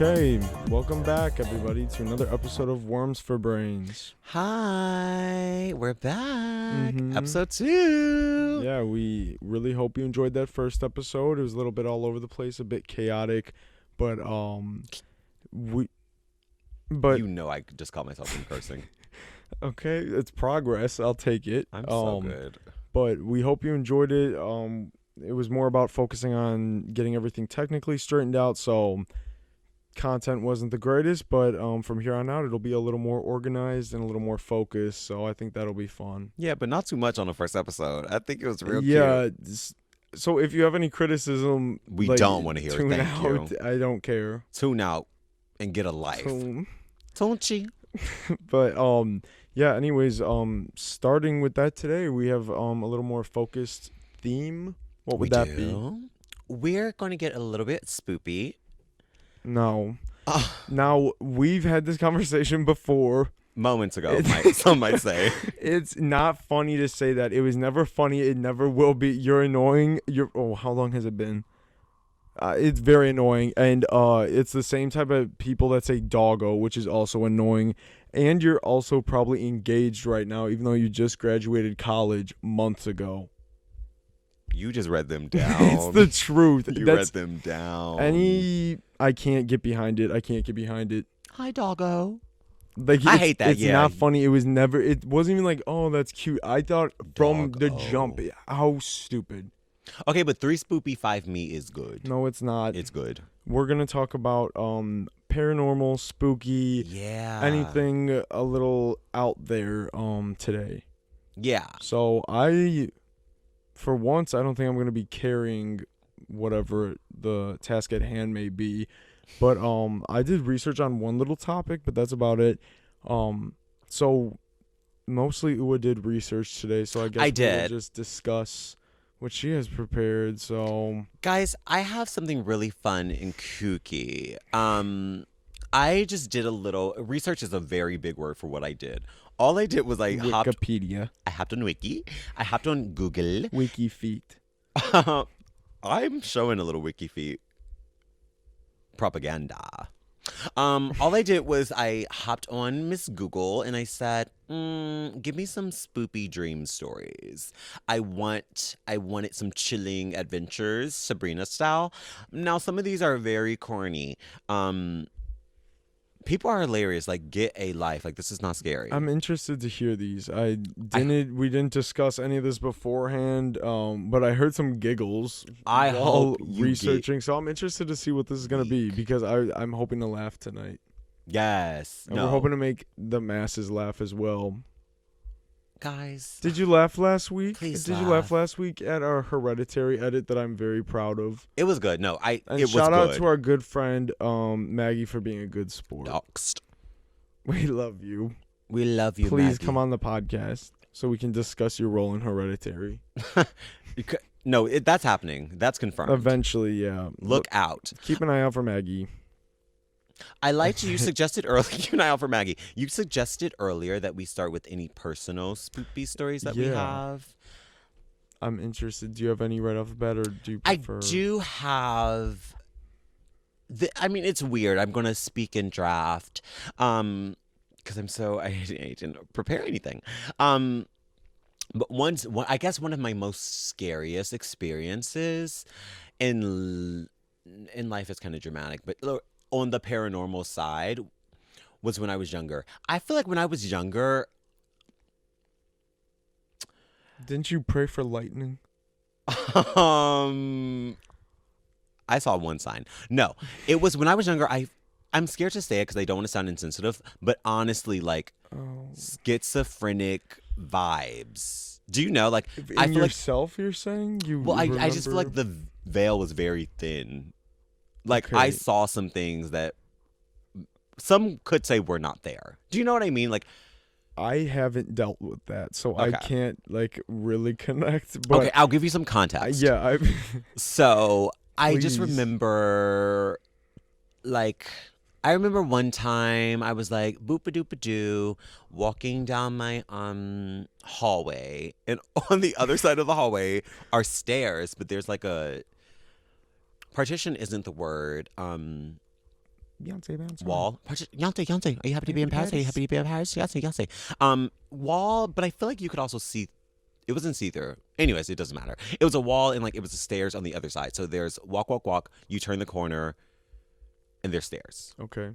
Okay, welcome back, everybody, to another episode of Worms for Brains. Hi, we're back. Episode 2. Yeah, we really hope you enjoyed that first episode. It was a little bit all over the place, a bit chaotic, but you know I just caught myself in cursing. Okay, it's progress. I'll take it. I'm so good. But we hope you enjoyed it. It was more about focusing on getting everything technically straightened out, so content wasn't the greatest, but from here on out it'll be a little more organized and a little more focused, so I think that'll be fun. Yeah, but not too much on the first episode. I think it was real cute. So if you have any criticism, we don't want to hear it. Thank out. you. I don't care. Tune out and get a life. Don't you? But yeah, anyways, starting with that today, we have a little more focused theme. What would that be? We're going to get a little bit spoopy. No. Now, we've had this conversation before. Moments ago, some might say. It's not funny to say that. It was never funny. It never will be. You're annoying. How long has it been? It's very annoying. And it's the same type of people that say doggo, which is also annoying. And you're also probably engaged right now, even though you just graduated college months ago. You just read them down. It's the truth. Read them down. I can't get behind it. Hi, doggo. Like, I hate that. It's not funny. It wasn't even like, oh, that's cute. I thought from the jump, how stupid. Okay, but 3 spoopy, 5 me is good. No, it's not. It's good. We're going to talk about paranormal, spooky, anything a little out there today. Yeah. So for once, I don't think I'm going to be carrying whatever the task at hand may be. But I did research on one little topic, but that's about it. So mostly Uwa did research today, so I guess we'll just discuss what she has prepared. So guys, I have something really fun and kooky. I just did a little research. Is a very big word for what I did. All I did was Wikipedia. I hopped on Wiki. I hopped on Google. Wiki feet. I'm showing a little Wiki feet propaganda. All I did was I hopped on Miss Google and I said, give me some spoopy dream stories. I wanted some chilling adventures, Sabrina style. Now, some of these are very corny. People are hilarious. Like, get a life. Like, this is not scary. I'm interested to hear these. We didn't discuss any of this beforehand, but I heard some giggles while researching. So I'm interested to see what this is going to be, because I'm hoping to laugh tonight. Yes. And we're hoping to make the masses laugh as well. Guys. Did you laugh last week? Please Did you laugh last week at our Hereditary edit that I'm very proud of? It was good. No, it was good. Shout out to our good friend Maggie for being a good sport. Doxed. We love you. We love you, Please Maggie. come on the podcast so we can discuss your role in Hereditary. No, that's happening. That's confirmed. Eventually, yeah. Look out. Keep an eye out for Maggie. You suggested earlier, keep an eye out for Maggie. You suggested earlier that we start with any personal spoopy stories that we have. I'm interested. Do you have any right off the bat, or do you prefer? I do have. It's weird. I'm going to speak in draft because I didn't prepare anything. But I guess one of my most scariest experiences in life is kind of dramatic, but on the paranormal side was when I was younger. I feel like when I was younger... Didn't you pray for lightning? I saw one sign. No, it was when I was younger. I'm scared to say it because I don't want to sound insensitive, but honestly, schizophrenic vibes. Do you know? Like, I feel yourself, you're saying? I just feel like the veil was very thin. Like, okay. I saw some things that some could say were not there. Do you know what I mean? Like, I haven't dealt with that, so okay. I can't, really connect. But okay, I'll give you some context. So, I just remember, I remember one time I was boop-a-doop-a-doo, walking down my hallway, and on the other side of the hallway are stairs, but there's a partition isn't the word. Beyonce bounce. Wall. Yonsei. Are you happy to be in Paris? Are you happy to be in Paris? Yonsei. Wall, but I feel like you could also see. It wasn't see-through. Anyways, it doesn't matter. It was a wall and like it was the stairs on the other side. So there's walk. You turn the corner, and there's stairs. Okay.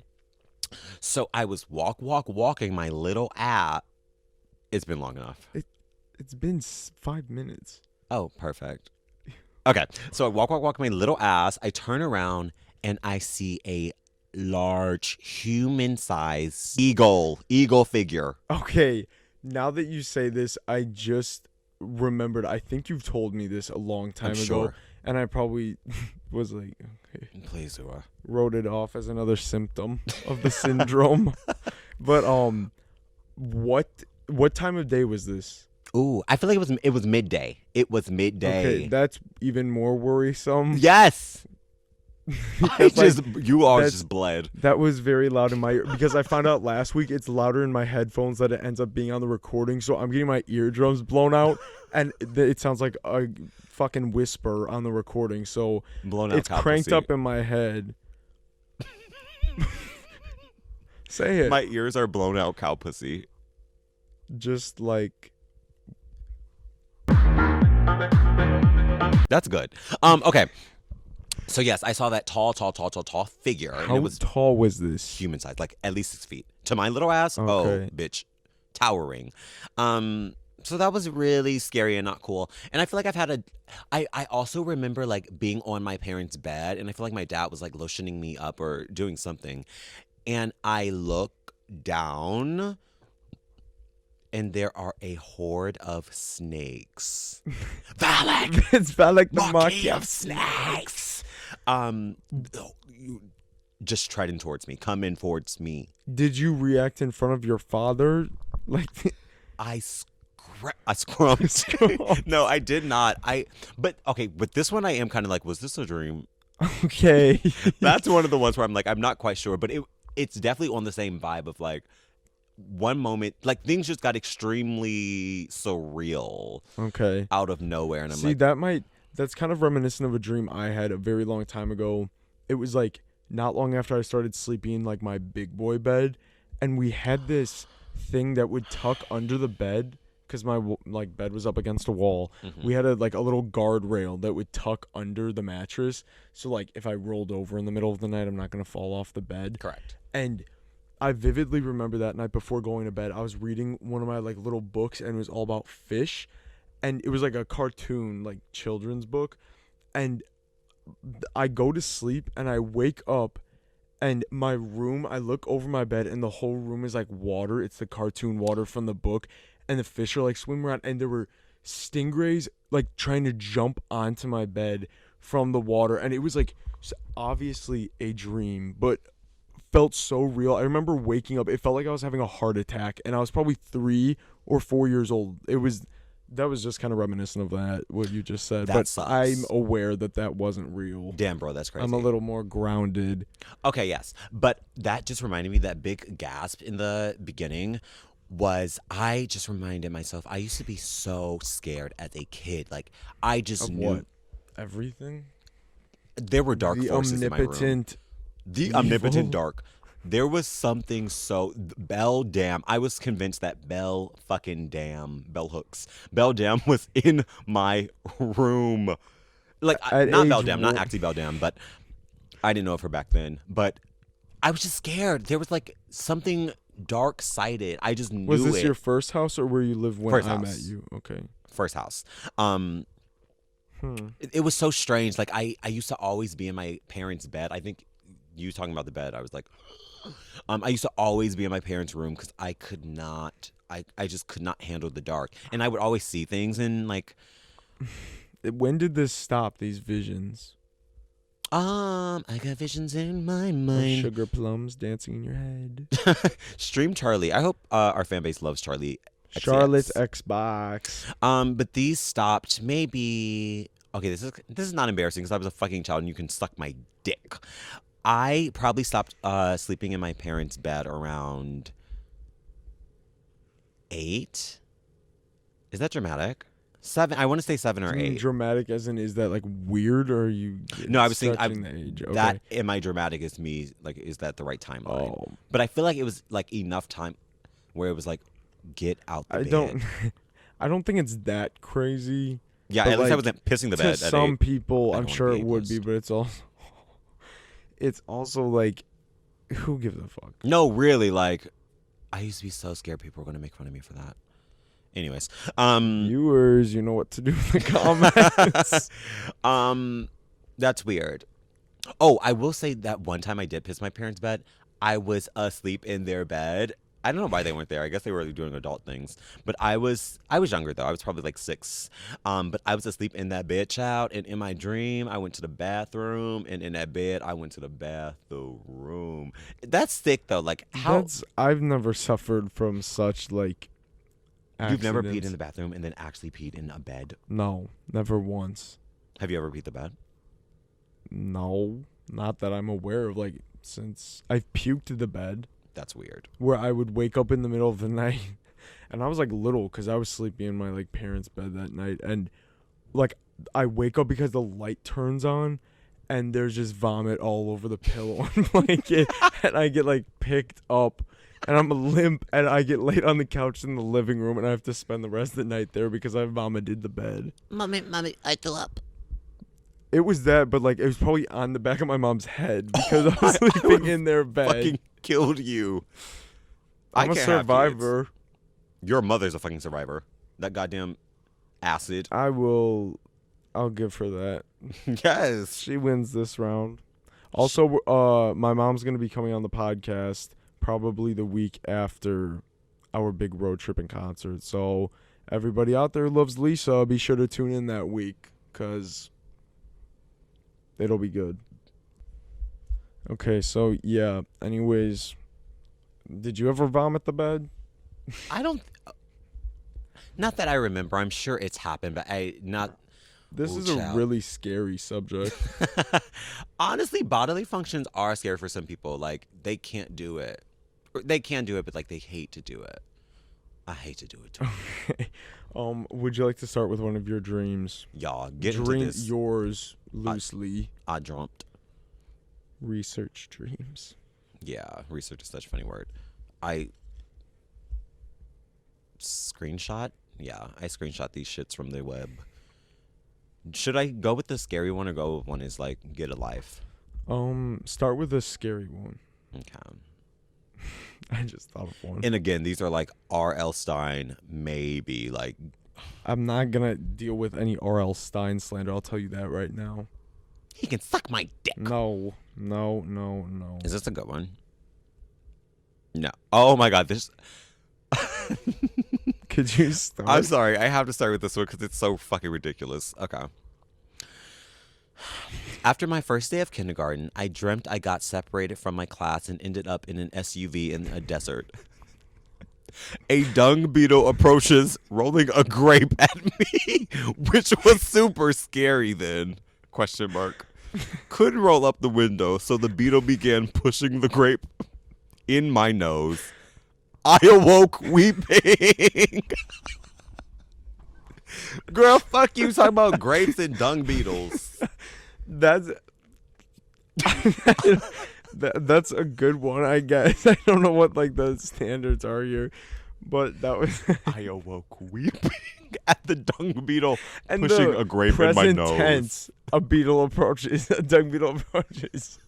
So I was walking my little ass. It's been long enough. It's been 5 minutes. Oh, perfect. Okay. So I walk my little ass. I turn around and I see a large human-sized eagle figure. Okay. Now that you say this, I just remembered. I think you've told me this a long time ago. Sure. And I probably was like, okay. Please, Ua. Wrote it off as another symptom of the syndrome. But what time of day was this? Ooh, I feel like it was midday. It was midday. Okay, that's even more worrisome. Yes. Because, You all just bled. That was very loud in my ear because I found out last week it's louder in my headphones that it ends up being on the recording. So I'm getting my eardrums blown out, and it sounds like a fucking whisper on the recording. So Blown out. it's cranked up in my head. Say it. My ears are blown out cow pussy. Just like. That's good. Okay. So yes, I saw that tall figure. And How it was tall was this? human size, like at least 6 feet. To my little ass, Okay. oh, bitch, towering. So that was really scary and not cool. And I feel like I also remember like being on my parents' bed, and I feel like my dad was like lotioning me up or doing something. And I look down, and there are a horde of snakes. Valak! It's Valak the Marquis Marquis of snakes. Just treading towards me, coming towards me. Did you react in front of your father? Like, I scrumped. No, I did not. But with this one, I am kind of like, was this a dream? okay. That's one of the ones where I'm like, I'm not quite sure, but it's definitely on the same vibe of like, one moment, like things just got extremely surreal. Okay. Out of nowhere, and I'm that's kind of reminiscent of a dream I had a very long time ago. It was like not long after I started sleeping in like my big boy bed, and we had this thing that would tuck under the bed because my like bed was up against a wall. Mm-hmm. We had a little guardrail that would tuck under the mattress, so like if I rolled over in the middle of the night, I'm not gonna fall off the bed. Correct. And I vividly remember that night before going to bed, I was reading one of my like little books, and it was all about fish, and it was like a cartoon, like children's book, and I go to sleep and I wake up, and my room, I look over my bed, and the whole room is like water. It's the cartoon water from the book, and the fish are like swimming around, and there were stingrays like trying to jump onto my bed from the water, and it was like obviously a dream, but felt so real. I remember waking up, it felt like I was having a heart attack, and I was probably 3 or 4 years old. That was just kind of reminiscent of that, what you just said. But sucks. I'm aware that wasn't real. Damn, bro, that's crazy. I'm a little more grounded. Okay, yes. But that just reminded me, that big gasp in the beginning was, I just reminded myself, I used to be so scared as a kid. Like, I just knew. What? Everything? There were dark forces in my room. The omnipotent dark. There was something Bell Dam. I was convinced that Bell Hooks was in my room. Like, not Bell Dam, not actually Bell Dam, but I didn't know of her back then. But I was just scared. There was like something dark-sided. I just knew it. Was this your first house or where you lived when First I house. met you? Okay. First house. It was so strange. Like, I used to always be in my parents' bed. I think you talking about the bed, I was like, I used to always be in my parents' room because I could not, I just could not handle the dark. And I would always see things and like. When did this stop, these visions? I got visions in my Or mind. sugar plums dancing in your head. Stream Charlie. I hope our fan base loves Charlie. XCX. Charlotte's Xbox. But these stopped maybe. Okay, this is not embarrassing because I was a fucking child and you can suck my dick. I probably stopped sleeping in my parents' bed around 8. Is that dramatic? 7. I want to say 7 or 8. Dramatic as in, is that like weird, or are you No, I was thinking stretching the age? Okay. that am I dramatic is me, like, is that the right timeline? Oh, But I feel like it was like enough time where it was like, get out the I bed. don't. I don't think it's that crazy. Yeah, but, at least I like, wasn't pissing the To bed at some 8. people, I I'm don't sure wanna it be would be, ableist. but it's also like, who gives a fuck? No, really, like, I used to be so scared people were going to make fun of me for that. Anyways, Viewers, you know what to do in the comments. that's weird. Oh, I will say that one time I did piss my parents' bed. I was asleep in their bed. I don't know why they weren't there. I guess they were doing adult things. But I was younger though. I was probably like 6. But I was asleep in that bed, child. And in my dream, I went to the bathroom. And in that bed, I went to the bathroom. That's sick though. Like how I've never suffered from such like you've never peed accidents. in the bathroom and then actually peed in a bed? No, never once. Have you ever peed the bed? No, not that I'm aware of. Like, since I've puked in the bed, That's weird. where I would wake up in the middle of the night, and I was like little, because I was sleeping in my like parents' bed that night, and like I wake up because the light turns on, and there's just vomit all over the pillow and blanket, and I get like picked up, and I'm limp, and I get laid on the couch in the living room, and I have to spend the rest of the night there because I vomited the bed. Mommy, I threw up. It was that, but like it was probably on the back of my mom's head because I was sleeping in their bed. Fucking killed you. I'm a can't have survivor. kids. Your mother's a fucking survivor. That goddamn acid. I'll give her that. Yes. She wins this round. Also, my mom's gonna be coming on the podcast probably the week after our big road trip and concert. So everybody out there who loves Lisa, be sure to tune in that week, cause it'll be good. Okay, so yeah. Anyways, did you ever vomit the bed? I don't. Not that I remember. I'm sure it's happened, but This Oh, is a child. really scary subject. Honestly, bodily functions are scary for some people. Like, they can't do it. Or they can do it, but like they hate to do it. I hate to do it too. Okay. Would you like to start with one of your dreams? Y'all, get into Dream this. yours loosely. I dreamt. Research dreams. Yeah, research is such a funny word. I screenshot? Yeah, I screenshot these shits from the web. Should I go with the scary one or go with one is like get a life? Start with a scary one. Okay. I just thought of one. And again, these are like R.L. Stein, maybe like I'm not gonna deal with any R.L. Stein slander. I'll tell you that right now. he can suck my dick. No. Is this a good one? No. Oh my god, this. Could you start? I'm sorry, I have to start with this one because it's so fucking ridiculous. Okay. After my first day of kindergarten, I dreamt I got separated from my class and ended up in an SUV in a desert. A dung beetle approaches, rolling a grape at me, which was super scary then. Question mark. Couldn't roll up the window, so the beetle began pushing the grape in my nose. I awoke weeping. Girl, fuck you talking about grapes and dung beetles. That's that's a good one, I guess. I don't know what like the standards are here, but that was I awoke weeping at the dung beetle and pushing the a grape in my present nose. tense, a beetle approaches. A dung beetle approaches.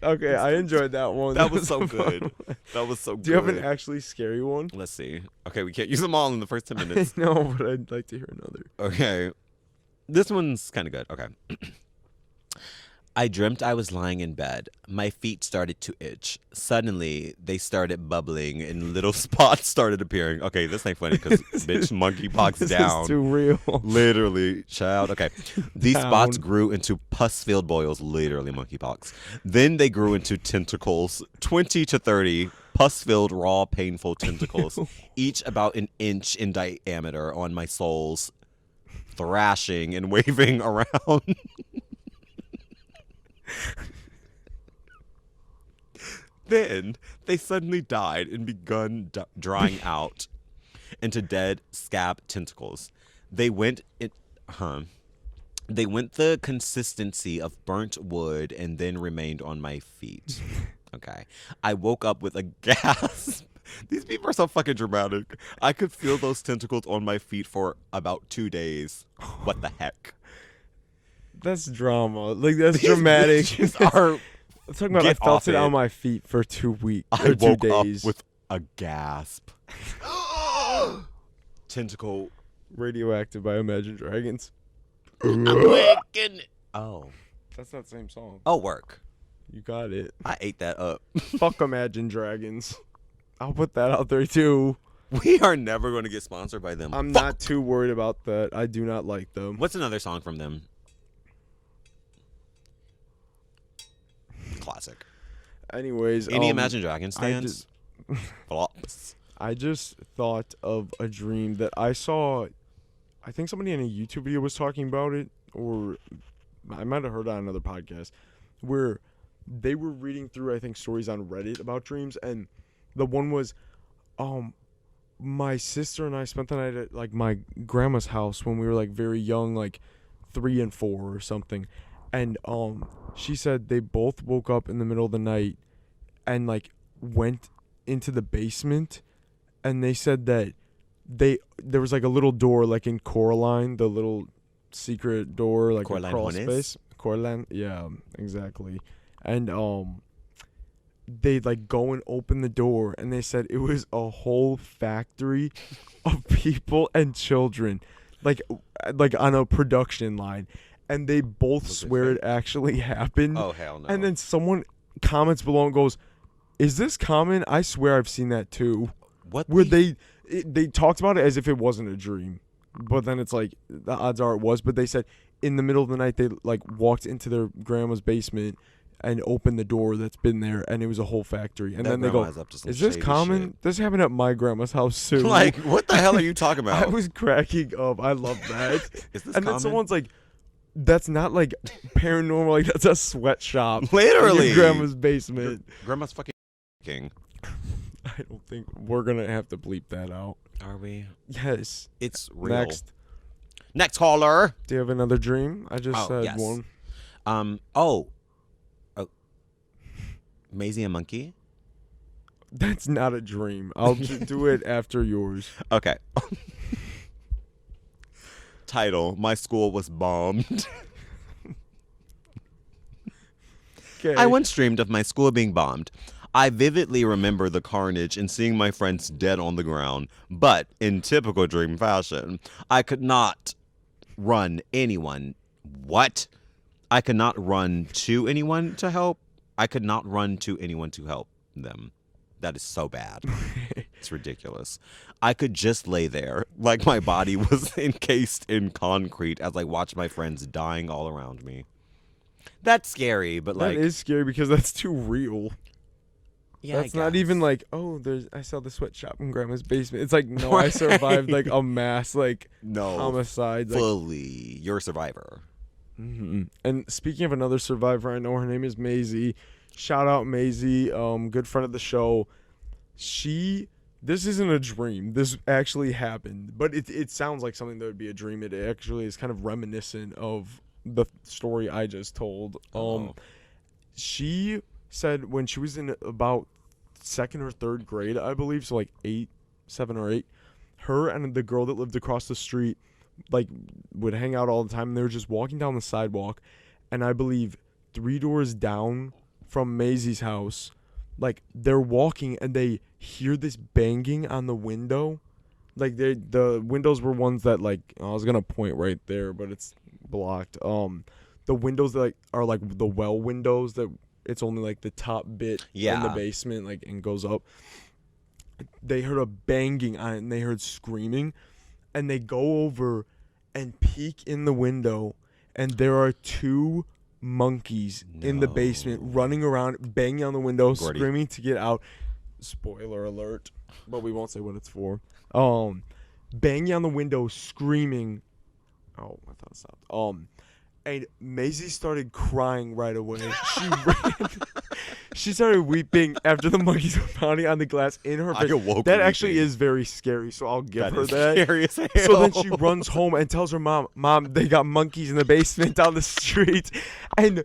Okay, I enjoyed that one. That was so a fun good. one. That was so good. Do you have an actually scary one? Let's see. Okay, we can't use them all in the first 10 minutes. No, but I'd like to hear another. Okay. This one's kind of good. Okay. I dreamt I was lying in bed. My feet started to itch. Suddenly, they started bubbling and little spots started appearing. Okay, this ain't funny because bitch monkeypox This down. is too real. Literally, child. Okay. These Down. spots grew into pus-filled boils, literally monkeypox. Then they grew into tentacles, 20 to 30 pus-filled, raw, painful tentacles, each about an inch in diameter on my soles, thrashing and waving around. Then they suddenly died and begun drying out. into dead scab tentacles. They went the consistency of burnt wood and then remained on my feet. Okay. I woke up with a gasp. These people are so fucking dramatic. I could feel those tentacles on my feet for about 2 days. What the heck? That's drama. Like, that's dramatic. Are I'm talking about I felt it on my feet for 2 weeks. I or 2 woke days. up with a gasp. Tentacle. Radioactive by Imagine Dragons. Awoken. Oh. That's that same song. Oh, work. You got it. I ate that up. Fuck Imagine Dragons. I'll put that out there too. We are never going to get sponsored by them. I'm not too worried about that. I do not like them. What's another song from them? Classic. Anyways, Any Imagine Dragons I stands? Flops. I just thought of a dream that I saw. I think somebody in a YouTube video was talking about it, or I might have heard it on another podcast, where they were reading through, I think, stories on Reddit about dreams, and the one was, my sister and I spent the night at, like, my grandma's house when we were, like, very young, like 3 and 4 or something, and she said they both woke up in the middle of the night and, like, went into the basement, and they said that there was, like, a little door, like in Coraline, the little secret door, like Coraline a crawl Juanes? space. Coraline, yeah, exactly. And they, like, go and open the door, and they said it was a whole factory of people and children, like on a production line, and they both swear it actually happened. Oh, hell no. And then someone comments below and goes, "Is this common? I swear I've seen that too." What? Where they talked about it as if it wasn't a dream, but then it's like the odds are it was. But they said in the middle of the night they, like, walked into their grandma's basement and opened the door that's been there, and it was a whole factory. And then they go, "Is this common?" Shit. This happened at my grandma's house too. Like, what the hell are you talking about? I was cracking up. I love that. Is this and common? then someone's like, "That's not, like, paranormal. Like, that's a sweatshop. Literally. In your grandma's basement." Grandma's fucking king. I don't think we're gonna have to bleep that out. Are we? Yes. It's real. Next caller. Do you have another dream? I just said yes. one. Oh. Maisie a monkey? That's not a dream. I'll do it after yours. Okay. Title: My school was bombed. Okay. I once dreamed of my school being bombed. I vividly remember the carnage and seeing my friends dead on the ground. But in typical dream fashion, I could not run anyone. What? I could not run to anyone to help. I could not run to anyone to help them. That is so bad. It's ridiculous. I could just lay there like my body was encased in concrete as I watched my friends dying all around me. That's scary, but like... That is scary because that's too real. Yeah, that's not even like, oh, I saw the sweatshop in grandma's basement. It's like, no, I survived like a mass homicide. Fully. You're a survivor. Mm-hmm. And speaking of another survivor, I know her name is Maisie. Shout out Maisie, good friend of the show. This isn't a dream. This actually happened, but it sounds like something that would be a dream. It actually is kind of reminiscent of the story I just told. She said when she was in about 2nd or 3rd grade, I believe, so like 7 or 8, her and the girl that lived across the street, like, would hang out all the time, and they were just walking down the sidewalk, and I believe 3 doors down from Maisie's house, like, they're walking and they hear this banging on the window. Like, the windows were ones that, like, I was gonna point right there, but it's blocked. The windows that, like, are like the well windows that it's only like the top bit in the basement, like, and goes up. They heard a banging on it and they heard screaming, and they go over and peek in the window, and there are 2 monkeys in the basement running around, banging on the window, screaming to get out. Spoiler alert, but we won't say what it's for. Banging on the window, screaming. Oh, I thought it stopped. And Maisie started crying right away. She started weeping after the monkeys were pounding on the glass in her face. That actually is very scary, so I'll give her that. Scary as hell. So then she runs home and tells her mom, they got monkeys in the basement down the street. And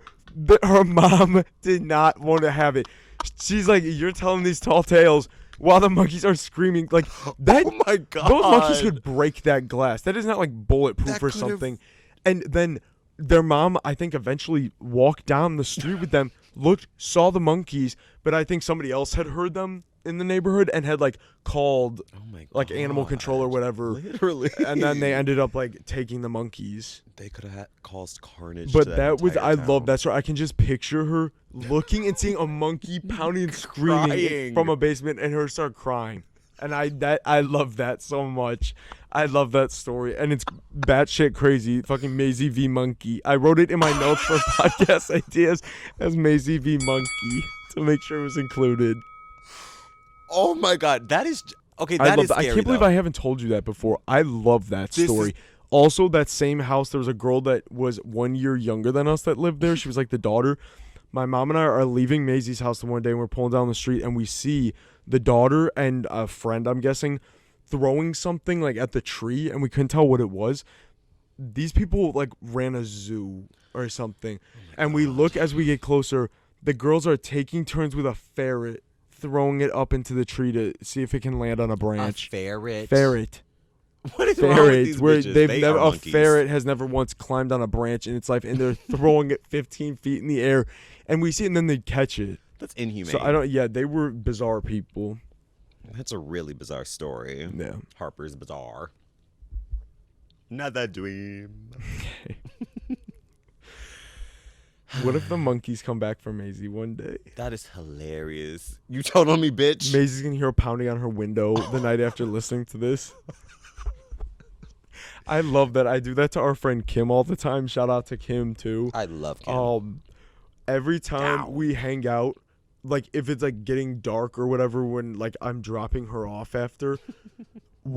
her mom did not want to have it. She's like, you're telling these tall tales while the monkeys are screaming. Like, that. Oh my God. Those monkeys could break that glass. That is not like bulletproof or something. And then their mom, I think, eventually walked down the street with them, saw the monkeys, but I think somebody else had heard them in the neighborhood and had like called like animal control or whatever. Literally. And then they ended up like taking the monkeys. They could have caused carnage. But to that was, I town. love that story. I can just picture her looking and seeing a monkey pounding and screaming Crying. from a basement and her start crying. And I love that so much. I love that story. And it's batshit crazy. Fucking Maisie v. Monkey. I wrote it in my notes for podcast ideas as Maisie v. Monkey to make sure it was included. Oh my God. That is. Okay, I that is I scary, can't believe though. I haven't told you that before. I love that story. Also, that same house, there was a girl that was 1 year younger than us that lived there. She was like the daughter. My mom and I are leaving Maisie's house the one day, and we're pulling down the street, and we see the daughter and a friend, I'm guessing, throwing something like at the tree, and we couldn't tell what it was. These people like ran a zoo or something. And we look as we get closer, the girls are taking turns with a ferret, throwing it up into the tree to see if it can land on a branch. A ferret? Ferret. What is wrong with these Where bitches? they've They never, are a monkeys. ferret has never once climbed on a branch in its life, and they're throwing it 15 feet in the air, and we see it, and then they catch it. That's inhumane. So they were bizarre people. That's a really bizarre story. Yeah. Harper's Bizarre. Not that dream. What if the monkeys come back for Maisie one day? That is hilarious. You told on me, bitch. Maisie's gonna hear a pounding on her window the night after listening to this. I love that. I do that to our friend Kim all the time. Shout out to Kim too. I love Kim. Every time we hang out, like if it's like getting dark or whatever, when like I'm dropping her off after,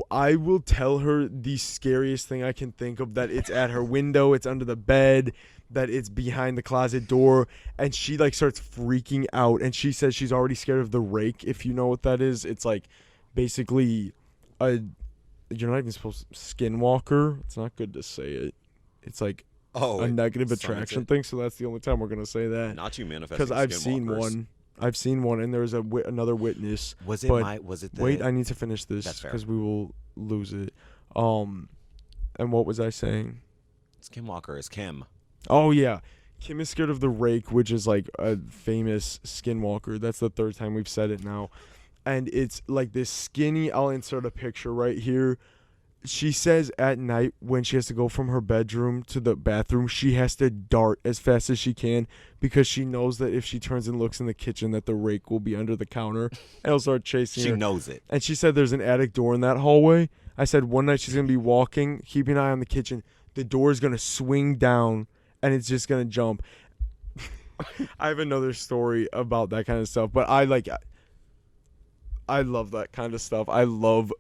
I will tell her the scariest thing I can think of, that it's at her window, it's under the bed, that it's behind the closet door, and she like starts freaking out, and she says she's already scared of the rake. If you know what that is, it's like basically you're not even supposed to, skinwalker. It's not good to say it. It's like a negative attraction thing. So that's the only time we're gonna say that. Not you manifesting. Because I've seen one. I've seen one, and there's another witness. Was it was it the... Wait, I need to finish this because we will lose it. And what was I saying? Skinwalker is Kim. Oh yeah, Kim is scared of the rake, which is like a famous skinwalker. That's the third time we've said it now. And it's like this skinny, I'll insert a picture right here. She says at night when she has to go from her bedroom to the bathroom, she has to dart as fast as she can because she knows that if she turns and looks in the kitchen that the rake will be under the counter and it'll start chasing her. She knows it. And she said there's an attic door in that hallway. I said one night she's going to be walking, keeping an eye on the kitchen. The door is going to swing down and it's just going to jump. I have another story about that kind of stuff, but I love that kind of stuff. I love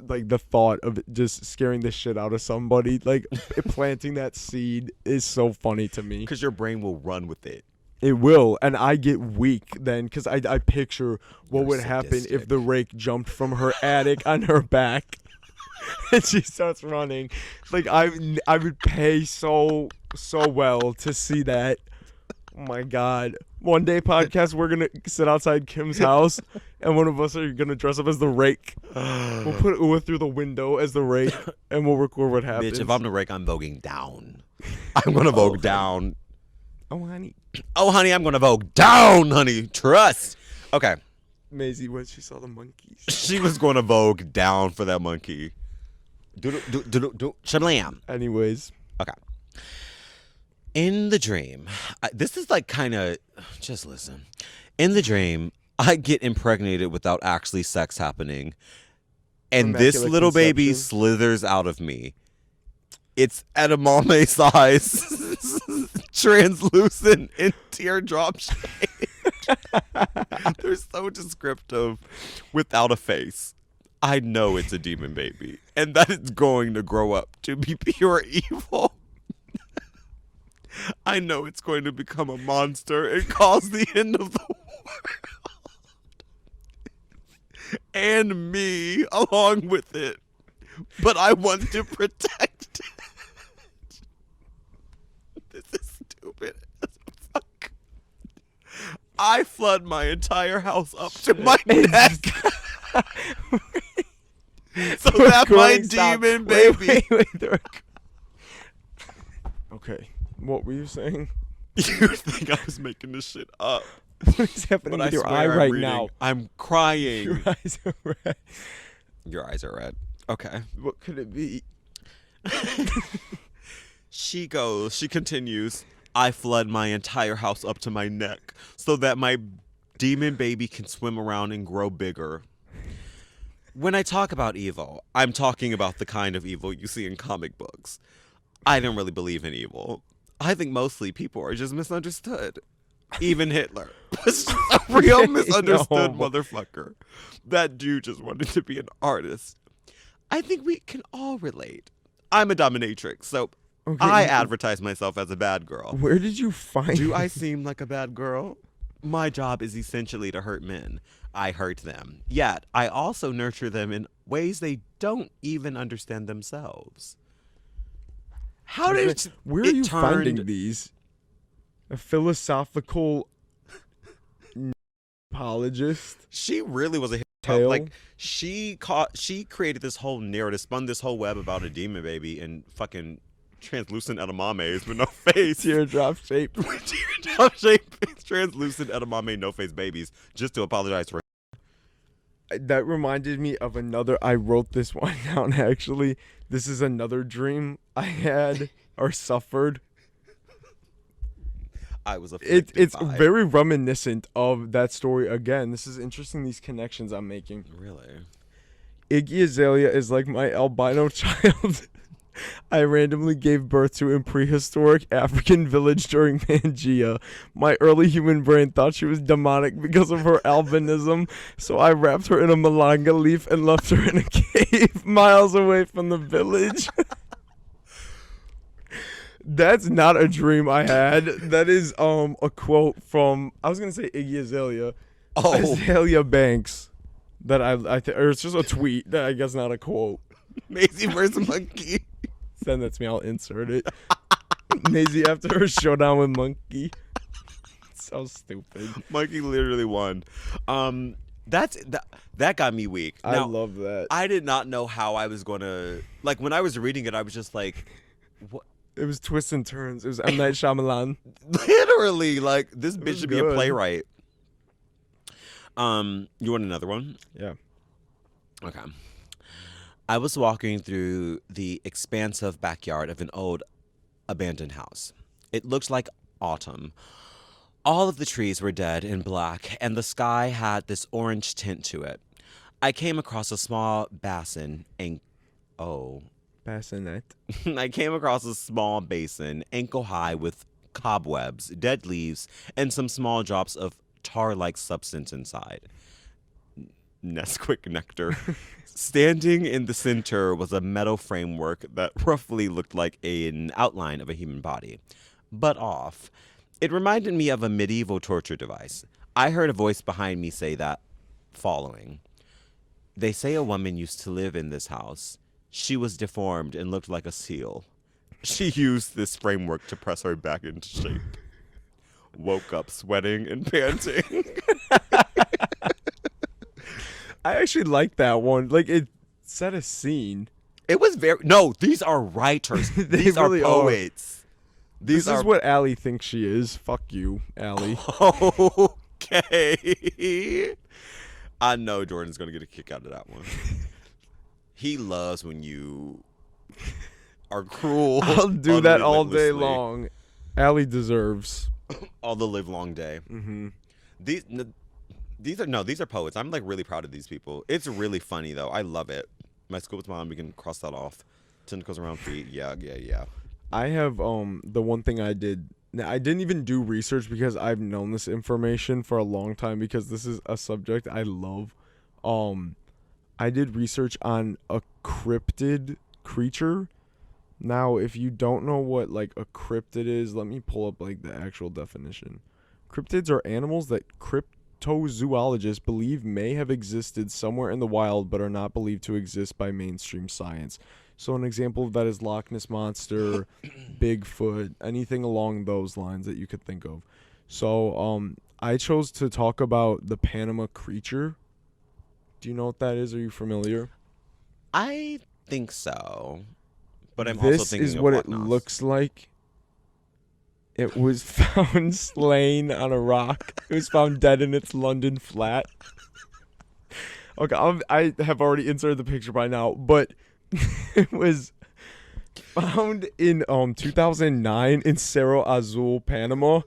like the thought of just scaring the shit out of somebody. Like planting that seed is so funny to me. Because your brain will run with it. It will, and I get weak then because I picture what would happen if the rake jumped from her attic on her back and she starts running. Like I would pay so well to see that. Oh my God. One day podcast, we're going to sit outside Kim's house and one of us are going to dress up as the rake. We'll put Ua through the window as the rake and we'll record what happens. Bitch, if I'm the rake, I'm voguing down. I'm going to vogue down. Oh, honey. Oh, honey, I'm going to vogue down, honey. Trust. Okay. Maisie, when she saw the monkeys. She was going to vogue down for that monkey. Shablam. Anyways. Okay. In the dream, this is like kind of, just listen. In the dream, I get impregnated without actually sex happening. And this little baby slithers out of me. It's edamame size, translucent, and teardrop shape. They're so descriptive without a face. I know it's a demon baby. And that it's going to grow up to be pure evil. I know it's going to become a monster and cause the end of the and me along with it. But I want to protect it. This is stupid as fuck. I flood my entire house up to my neck. So that my demon baby. Wait. Okay, what were you saying? You think I was making this shit up? What is happening But with I your swear eye I'm right reading. now? I'm crying. Your eyes are red. Your eyes are red. Okay. What could it be? She continues, I flood my entire house up to my neck so that my demon baby can swim around and grow bigger. When I talk about evil, I'm talking about the kind of evil you see in comic books. I don't really believe in evil. I think mostly people are just misunderstood. Even Hitler was just a real misunderstood motherfucker. That dude just wanted to be an artist. I think we can all relate. I'm a dominatrix, so I advertise myself as a bad girl. Where did you find Do I seem like a bad girl? My job is essentially to hurt men. I hurt them. Yet, I also nurture them in ways they don't even understand themselves. How did Where are you finding these? A philosophical apologist? She really was a Tale? like she created this whole narrative, spun this whole web about a demon baby and fucking translucent edamames with no face. Teardrop shaped. Teardrop shaped translucent edamame no face babies just to apologize for. That reminded me of another. I wrote this one down actually. This is another dream I had or suffered. I was It's very reminiscent of that story again. This is interesting, these connections I'm making. Really? Iggy Azalea is like my albino child I randomly gave birth to in prehistoric African village during Pangea. My early human brain thought she was demonic because of her albinism, so I wrapped her in a malanga leaf and left her in a cave miles away from the village. That's not a dream I had. That is a quote from, I was gonna say Iggy Azalea. Azalea Banks. That or it's just a tweet. That I guess not a quote. Maisie versus Monkey. Send that to me. I'll insert it. Maisie after her showdown with Monkey. So stupid. Monkey literally won. That got me weak. Now, I love that. I did not know how I was gonna, like, when I was reading it, I was just like, what? It was twists and turns. It was M. Night Shyamalan. Literally, like, this bitch should be a playwright. You want another one? Yeah. Okay. I was walking through the expansive backyard of an old abandoned house. It looked like autumn. All of the trees were dead and black, and the sky had this orange tint to it. I came across a small bassinet. I came across a small basin, ankle high, with cobwebs, dead leaves, and some small drops of tar-like substance inside. Nesquik nectar. Standing in the center was a metal framework that roughly looked like an outline of a human body, but off. It reminded me of a medieval torture device. I heard a voice behind me say that following. They say a woman used to live in this house. She was deformed and looked like a seal. She used this framework to press her back into shape. Woke up sweating and panting. I actually like that one. Like, it set a scene. It was no, these are writers. These really are poets. This is what Allie thinks she is. Fuck you, Allie. Okay. I know Jordan's going to get a kick out of that one. He loves when you are cruel. I'll do that all day long. Allie deserves. All the live long day. Mm-hmm. These are poets. I'm like really proud of these people. It's really funny though. I love it. My school was mom. We can cross that off. Tentacles around feet. Yeah. I have the one thing I did. Now, I didn't even do research because I've known this information for a long time because this is a subject I love. I did research on a cryptid creature. Now, if you don't know what like a cryptid is, let me pull up like the actual definition. Cryptids are animals that cryptozoologists believe may have existed somewhere in the wild but are not believed to exist by mainstream science. So an example of that is Loch Ness Monster, Bigfoot, anything along those lines that you could think of. So I chose to talk about the Panama creature. Do you know what that is? Are you familiar? I think so. But I'm also thinking This is of what it Knox. looks like. It was found slain on a rock. It was found dead in its London flat. Okay, I have already inserted the picture by now, but it was found in 2009 in Cerro Azul, Panama,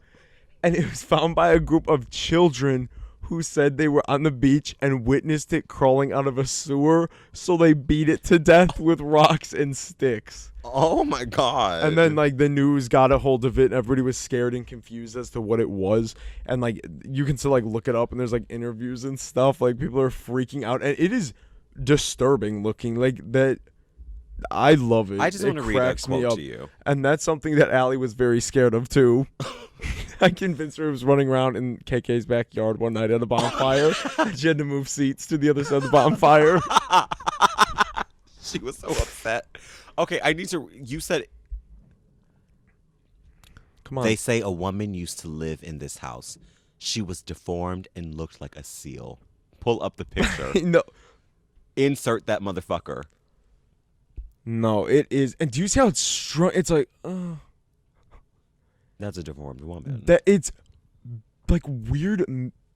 and it was found by a group of children who said they were on the beach and witnessed it crawling out of a sewer, so they beat it to death with rocks and sticks. Oh my god. And then like the news got a hold of it and everybody was scared and confused as to what it was. And like you can still like look it up and there's like interviews and stuff. Like people are freaking out and it is disturbing looking. Like that I love it. I just want to read a quote to you. And that's something that Allie was very scared of too. I convinced her it was running around in KK's backyard one night at a bonfire. She had to move seats to the other side of the bonfire. She was so upset. Okay, I need to. You said. Come on. They say a woman used to live in this house. She was deformed and looked like a seal. Pull up the picture. No. Insert that motherfucker. No, it is. And do you see how it's strong? It's like, That's a deformed woman. that it's like weird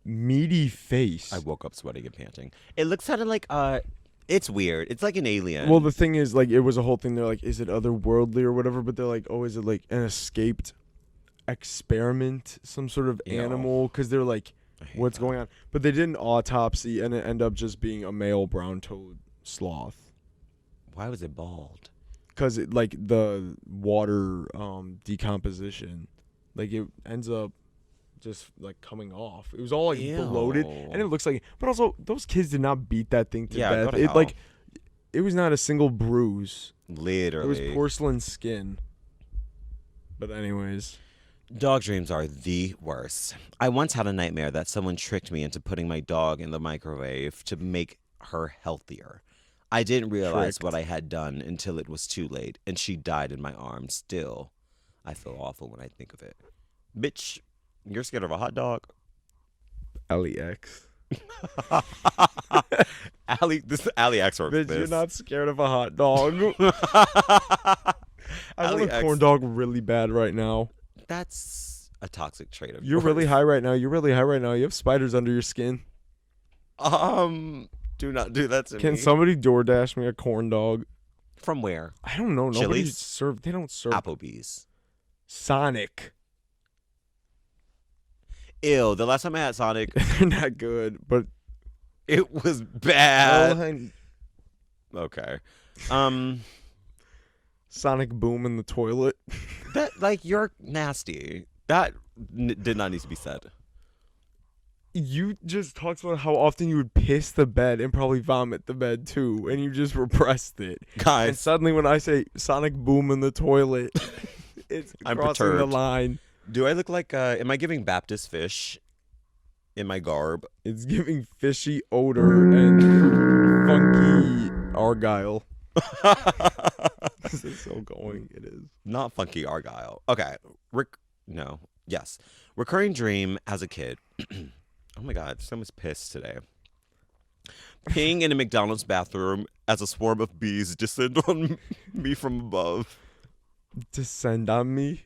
meaty face. I woke up sweating and panting. It looks kind of like it's weird. It's like an alien. Well, the thing is, like, it was a whole thing. They're like, is it otherworldly or whatever? But they're like, oh, is it like an escaped experiment, some sort of Ew. animal? Because they're like, I hate what's that. going on? But they did an autopsy, and it ended up just being a male brown-toed sloth. Why was it bald? Because it like the water decomposition, like it ends up just like coming off. It was all like bloated, and it looks like. But also, those kids did not beat that thing to Yeah, go death. to It hell. like, it was not a single bruise. Literally. It was porcelain skin. But anyways, Dog dreams are the worst. I once had a nightmare that someone tricked me into putting my dog in the microwave to make her healthier. I didn't realize what I had done until it was too late, and she died in my arms. Still, I feel awful when I think of it. Bitch, you're scared of a hot dog? LEX. This is Ali X works Bitch, this. you're not scared of a hot dog. I want a LEX. corn dog really bad right now. That's a toxic trait of You're yours. really high right now. You're really high right now. You have spiders under your skin. Do not do that to Can me. somebody DoorDash me a corn dog? From where? I don't know. Nobody Chili's? serve. They don't serve. Applebee's. Sonic. Ew, the last time I had Sonic, They're not good, but it was bad. Okay. Sonic Boom in the toilet. That, like, you're nasty. That did not need to be said. You just talked about how often you would piss the bed and probably vomit the bed too, and you just repressed it. And Guys, suddenly, when I say Sonic Boom in the toilet, it's I'm crossing the perturbed. line. do I look like, am I giving Baptist fish in my garb? It's giving fishy odor and funky Argyle. This is so going. It is. Not funky Argyle. Okay. Yes. Recurring dream as a kid. Oh my God, someone's pissed today. Peeing in a McDonald's bathroom as a swarm of bees descend on me from above. Descend on me.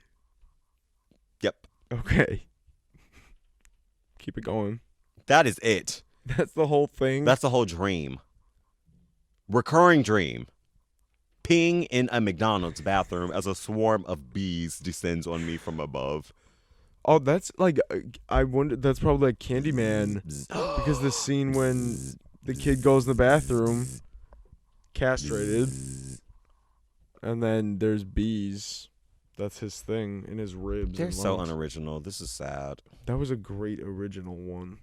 Yep. Okay. Keep it going. That is it. That's the whole thing. That's the whole dream. Recurring dream. Peeing in a McDonald's bathroom as a swarm of bees descends on me from above. Oh, that's like, I wonder, that's probably like Candyman, because the scene when the kid goes in the bathroom, castrated, and then there's bees. That's his thing in his ribs. They're and so lungs. unoriginal. This is sad. That was a great original one.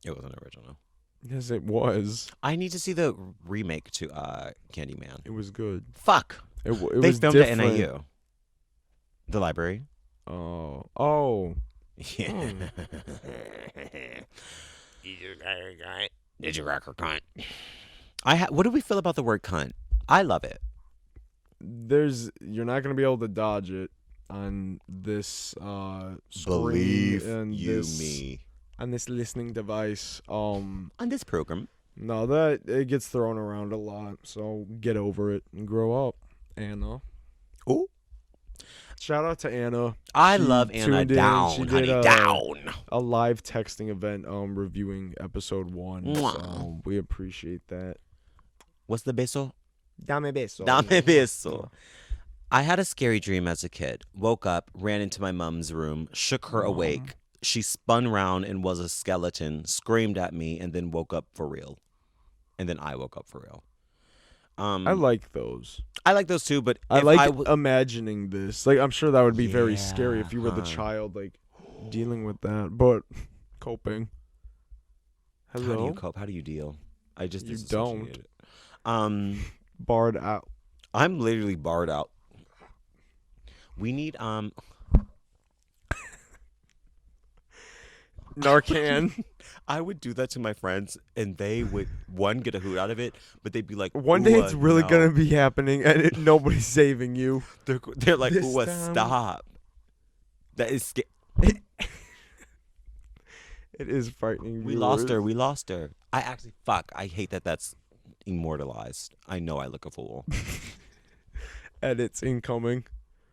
It wasn't original. Yes, it was. I need to see the remake to Candyman. It was good. Fuck. It They was filmed different. it in AU. The library. Oh. Yeah. Did you crack her cunt? What do we feel about the word cunt? I love it. You're not gonna be able to dodge it on this screen Believe and you me. on this listening device. On this program. No, that it gets thrown around a lot, so get over it and grow up, Anna. Ooh. Shout out to Anna. I She love Anna tuned in. down, She honey, did down. a live texting event reviewing episode 1. Mwah. So we appreciate that. What's the beso? Dame beso. Dame beso. I had a scary dream as a kid. Woke up, ran into my mom's room, shook her awake. She spun round and was a skeleton, screamed at me, and then woke up for real. And then I woke up for real. I like those. I like those too, but I if like imagining this. Like, I'm sure that would be very Yeah, scary if you were the huh. child, like, dealing with that. But coping. Hello. How do you cope? How do you deal? I just You disassociated. Barred out. I'm literally barred out. We need Narcan. I would do that to my friends, and they would get a hoot out of it, but they'd be like, One day it's really no. gonna be happening, and nobody's saving you. They're like, This ooh, time- stop. That is scary. It is frightening. We lost her. I hate that that's immortalized. I know I look a fool. Edits incoming.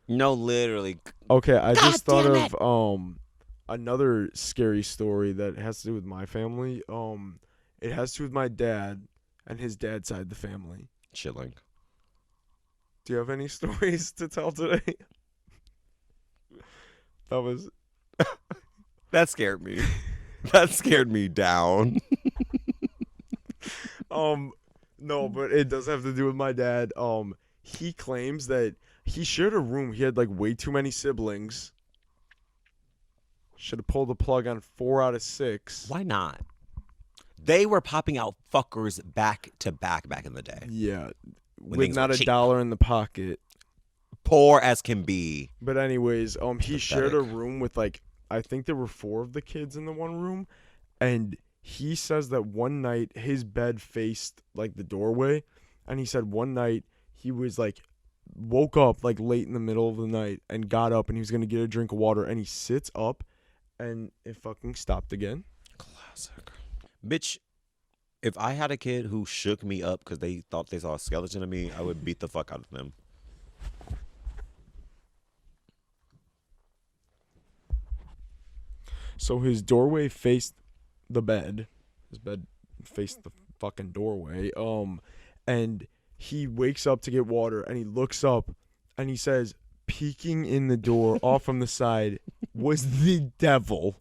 No, literally. Okay, I just thought damn of another scary story that has to do with my family. It has to do with my dad and his dad's side of the family. Chilling. Do you have any stories to tell today? That scared me. That scared me down. No, but it does have to do with my dad. He claims that he shared a room. He had like way too many siblings. Should have pulled the plug on 4 out of 6. Why not? They were popping out fuckers back to back in the day. Yeah, When with things not were a cheap. dollar in the pocket. Poor as can be. But anyways, he shared a Pathetic. room with like, I think there were 4 of the kids in the one room, and he says that one night his bed faced like the doorway, and he said one night he was like woke up like late in the middle of the night and got up and he was gonna get a drink of water, and he sits up and it fucking stopped again. Classic. Bitch, if I had a kid who shook me up because they thought they saw a skeleton of me, I would beat the fuck out of them. So his doorway faced the bed. His bed faced the fucking doorway. And he wakes up to get water and he looks up and he says, peeking in the door off from the side was the devil.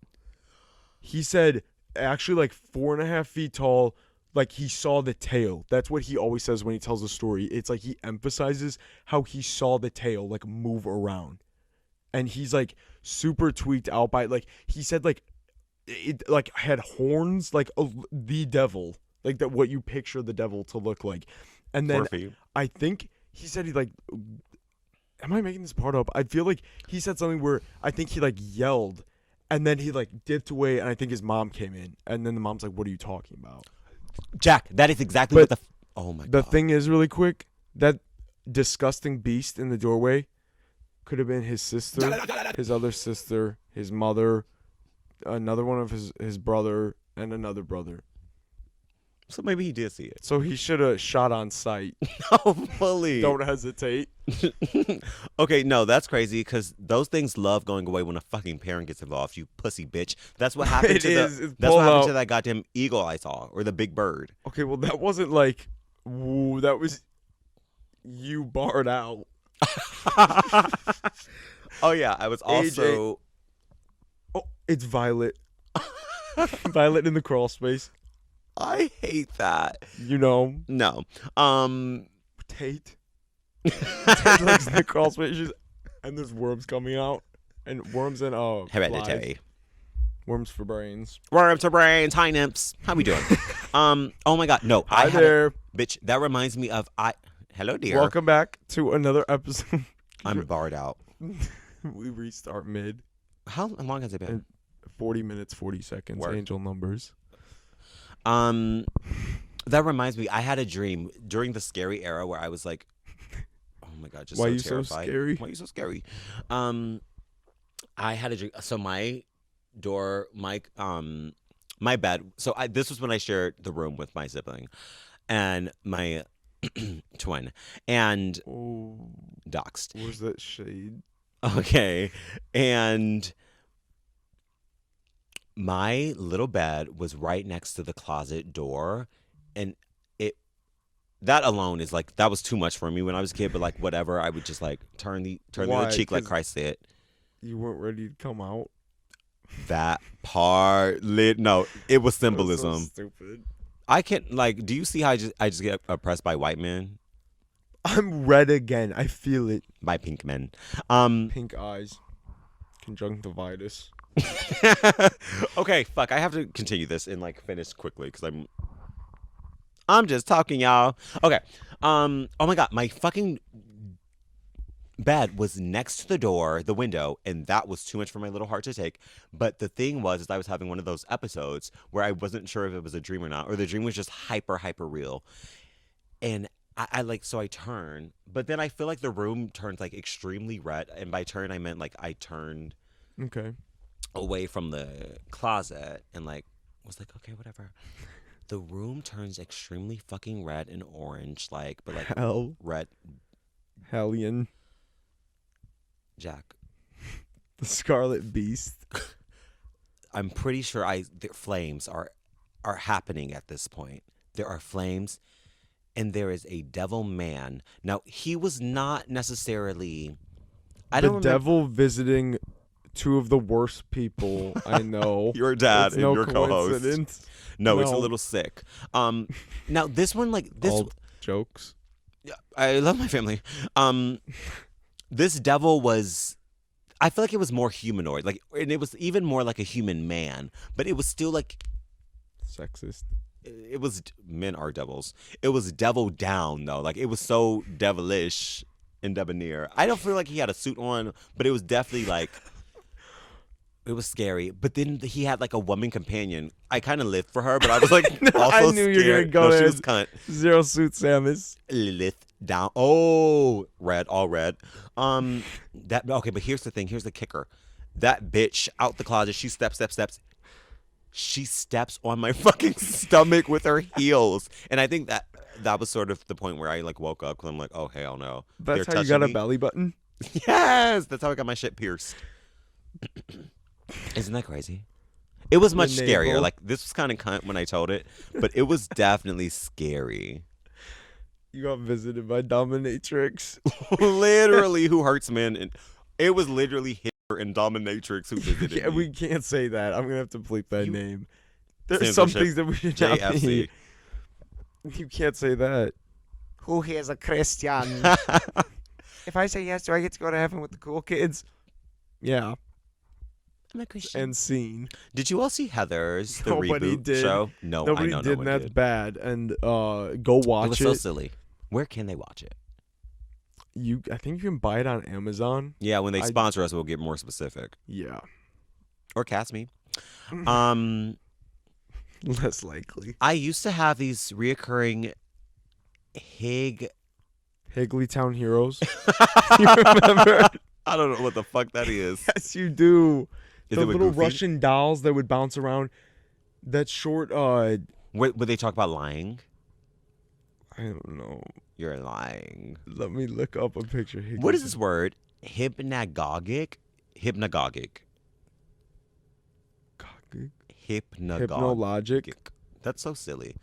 He said, actually like 4.5 feet tall, like he saw the tail. That's what he always says when he tells a story. It's like he emphasizes how he saw the tail like move around. And he's like super tweaked out by like he said like it like had horns like the devil, like that what you picture the devil to look like. And then Morphe. I think he said he like, am I making this part up? I feel like he said something where I think he like yelled and then he like dipped away and I think his mom came in and then the mom's like, what are you talking about? Jack, that is exactly But what oh my The god. thing is really quick, that disgusting beast in the doorway could have been his sister, his other sister, his mother, another one of his brother, and another brother. So maybe he did see it. So he should have shot on sight. Hopefully. Don't hesitate. Okay, no, that's crazy because those things love going away when a fucking parent gets involved. You pussy bitch. That's what happened It to is. the. It's That's pull what happened out. to that goddamn eagle I saw, or the big bird. Okay, well that wasn't like, woo, that was you barred out. Oh yeah, I was also. Oh, it's Violet. Violet in the crawl space. I hate that. You know, No. Tate. Tate looks in the crawl space, and there's worms coming out, and worms and Hereditary. flies. Worms for brains. Worms to brains. Hi nymphs. How we doing? Oh my god. No. Hi I had there. bitch. That reminds me of Hello dear. Welcome back to another episode. I'm barred out. We restart mid. How long has it been? 40 minutes, 40 seconds. Word. Angel numbers. That reminds me, I had a dream during the scary era where I was like, oh my God, just Why so you so terrified. scary? Why are you so scary? I had a dream. So my door, my bed. So this was when I shared the room with my sibling and my twin and Oh, doxed. where's that shade? Okay. And my little bed was right next to the closet door. And that alone is like, that was too much for me when I was a kid, but like whatever, I would just like turn the Why? other cheek like 'Cause Christ said. You weren't ready to come out. That part no, it was That was so symbolism. stupid. I can't like, do you see how I just get oppressed by white men? I'm red again. I feel it. By pink men. Pink eyes. Conjunctivitis. Okay, fuck. I have to continue this and like finish quickly because I'm just talking, y'all. Okay. Oh my God, my fucking bed was next to the window, and that was too much for my little heart to take. But the thing was, is I was having one of those episodes where I wasn't sure if it was a dream or not, or the dream was just hyper real. And I like, so I turn, but then I feel like the room turned like extremely red, and by turn I meant like I turned Okay. away from the closet and like was like, okay, whatever. The room turns extremely fucking red and orange, like, but like Hell. red. Hellion. Jack, The Scarlet Beast. I'm pretty sure the flames are happening at this point. There are flames, and there is a devil man. Now he was not necessarily. I don't The remember. devil visiting two of the worst people I know. Your dad It's and no your co-host. coincidence. No, it's a No. little sick. Now this one, like this. All jokes. Yeah, I love my family. This devil was. I feel like it was more humanoid, like, and it was even more like a human man, but it was still like. Sexist. It was, men are devils. It was devil down though, like it was so devilish and debonair. I don't feel like he had a suit on, but it was definitely like. It was scary, but then he had like a woman companion. I kind of lived for her, but I was like, No, also I knew you were scared. gonna go No, she there. was cunt. Zero Suit Samus. Lilith down. Oh, red, all red. That okay, but here's the thing. Here's the kicker. That bitch out the closet. She steps. She steps on my fucking stomach with her heels, and I think that was sort of the point where I like woke up because I'm like, oh hell no. That's They're how you got touching a me. belly button? Yes, that's how I got my shit pierced. Isn't that crazy? It was much The scarier. navel. Like this was kind of cunt when I told it, but it was definitely scary. You got visited by dominatrix. Literally, who hurts men? And it was literally Hitler and dominatrix who visited Yeah, me. we can't say that. I'm gonna have to bleep that You- name. There's some Censorship. things that we should not JFC. be. You can't say that. Who here is a Christian? If I say yes, do I get to go to heaven with the cool kids? Yeah, I'm a Christian. and scene. Did you all see Heather's the Nobody reboot did. show? No, Nobody I know did, no and one that's did. bad. And go watch It was so silly. Where can they watch it? I think you can buy it on Amazon. Yeah, when they I- sponsor us, we'll get more specific. Yeah, Or cast me. less likely. I used to have these reoccurring Higglytown Heroes. You remember? I don't know what the fuck that is. Yes, you do. Is The it with little Goofy? Russian dolls that would bounce around. That short. Would they talk about lying? I don't know. You're lying. Let me look up a picture. What is this word? Hypnagogic? Hypnagogic. Hypnologic. That's so silly.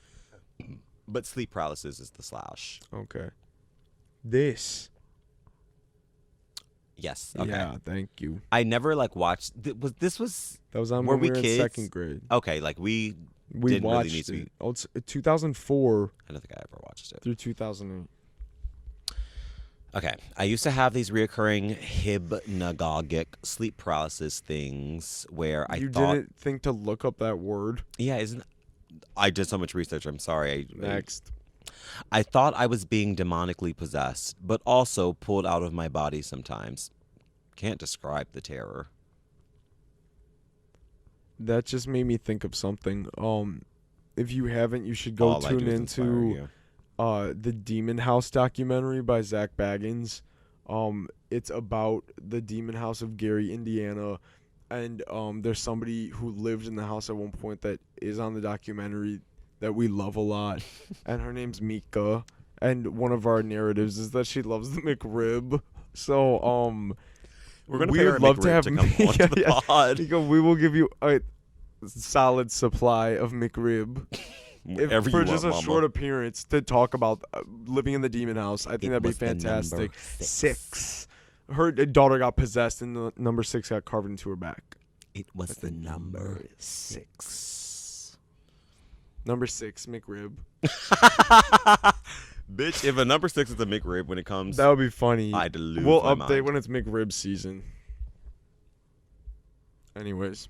But sleep paralysis is the slash. Okay. This. Yes. Okay. Yeah, thank you. I never like watched. This was That was on Were when we we were in kids? second grade. okay. Like we We didn't really watched need to be. it. Oh, it's 2004 I don't think I ever watched it. through 2008. Okay. I used to have these reoccurring hypnagogic sleep paralysis things where I You thought. didn't think to look up that word? Yeah, isn't. I did so much research. I'm sorry. Next. I thought I was being demonically possessed, but also pulled out of my body sometimes. Can't describe the terror. That just made me think of something. if you haven't, you should go All I do tune is inspire into you. the Demon House documentary by Zach Baggins. It's about the Demon House of Gary, Indiana, and there's somebody who lived in the house at one point that is on the documentary that we love a lot, and her name's Meka. And one of our narratives is that she loves the McRib. So We're gonna we pay would our love to McRib have to come onto the pod. Meka, we will give you a solid supply of McRib. Whatever For you just want, a mama. short appearance to talk about living in the demon house, I think It that'd be was the number fantastic. 6. Her daughter got possessed, and the number 6 got carved into her back. It was That's the the number number 6. Number 6, McRib. Bitch, if a number 6 is a McRib when it comes, That would be funny. I'd lose We'll my update mind. when it's McRib season. Anyways,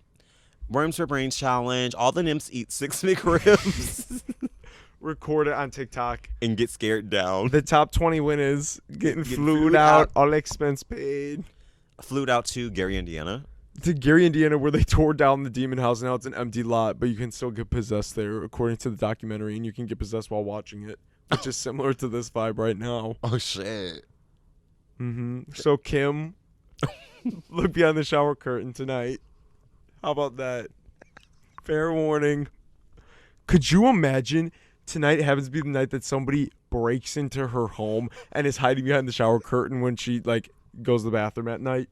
Worms for Brains challenge. All the nymphs eat 6 McRibs record it on TikTok. and get scared down. The top 20 winners getting Get flued flued out, out. all expense paid. Flew out to Gary, Indiana. To Gary, Indiana, where they tore down the demon house. Now it's an empty lot, but you can still get possessed there, according to the documentary, and you can get possessed while watching it, which is similar to this vibe right now. Oh shit. So Kim, look behind the shower curtain tonight. How about that? Fair warning. Could you imagine tonight happens to be the night that somebody breaks into her home and is hiding behind the shower curtain when she goes to the bathroom at night?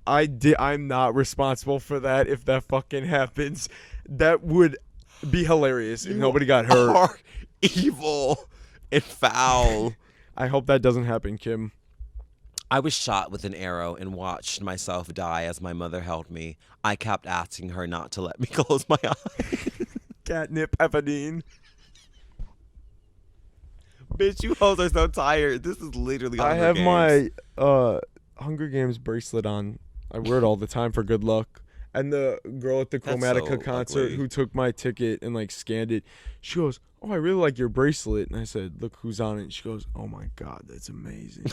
I'm not responsible for that if that fucking happens. That would be hilarious if nobody got hurt. Are evil and foul. I hope that doesn't happen, Kim. I was shot with an arrow and watched myself die as my mother held me. I kept asking her not to let me close my eyes. Catnip Ephedine. Bitch, you hoes are so tired. This is literally I Hunger have Games. my Hunger Games bracelet on. I wear it all the time for good luck. And the girl at the That's CHROMATICA so concert ugly. who took my ticket and scanned it, she goes, "Oh, I really like your bracelet." And I said, "Look who's on it." And she goes, "Oh my God, that's amazing."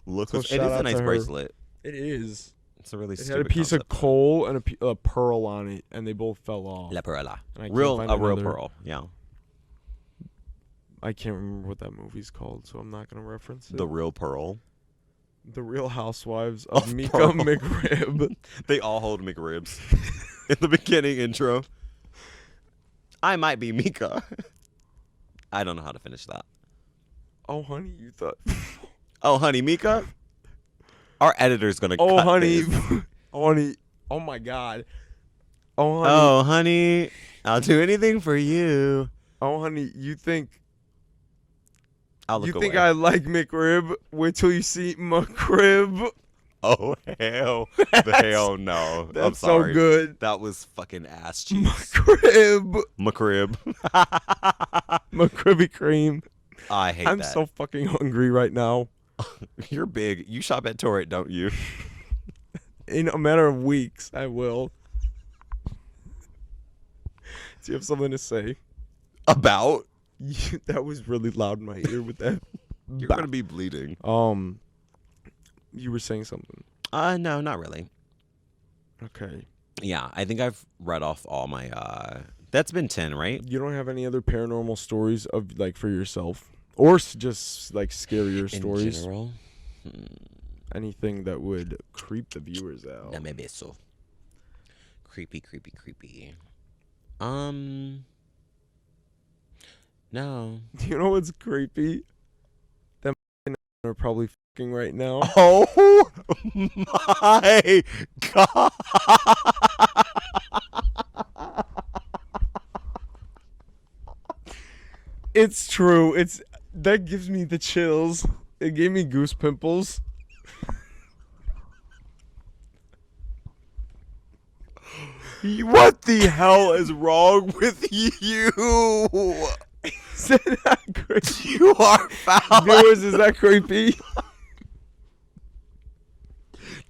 Look, So it shout is a out nice to her. bracelet. It is. It's a really It stupid had a piece concept, of coal and a pearl on it, and they both fell off. La Perla. And I can't Real find a real another- pearl. Yeah. I can't remember what that movie's called, so I'm not gonna reference it. The real pearl. The Real Housewives of Of Meka Pearl. McRib. They all hold McRibs in the beginning intro. I might be Mika. I don't know how to finish that. Oh, honey, you thought. Oh, honey, Mika. Our editor's gonna. Oh, cut honey. this. Oh, honey. Oh, my God. Oh, honey. Oh, honey, I'll do anything for you. Oh, honey, you think I'll look you think away. I like McRib? Wait till you see McRib. Oh hell, the hell no! That's I'm sorry. so good. That was fucking ass cheeks. McRib. McRib. McRibby cream. I hate I'm that. so fucking hungry right now. You're big. You shop at Torrent, don't you? In a matter of weeks, I will. Do you have something to say? About? That was really loud in my ear with that. You're gonna be bleeding. You were saying something. No, not really. Okay. Yeah, I think I've read off all my. That's been 10, right? You don't have any other paranormal stories of for yourself, or just scarier In stories? general. Anything that would creep the viewers out? No, maybe so. Creepy. No. Do you know what's creepy? Them are probably fucking right now. Oh my god! It's true. That gives me the chills. It gave me goose pimples. What the hell is wrong with you? Is that not creepy? You are foul. Viewers, is that creepy?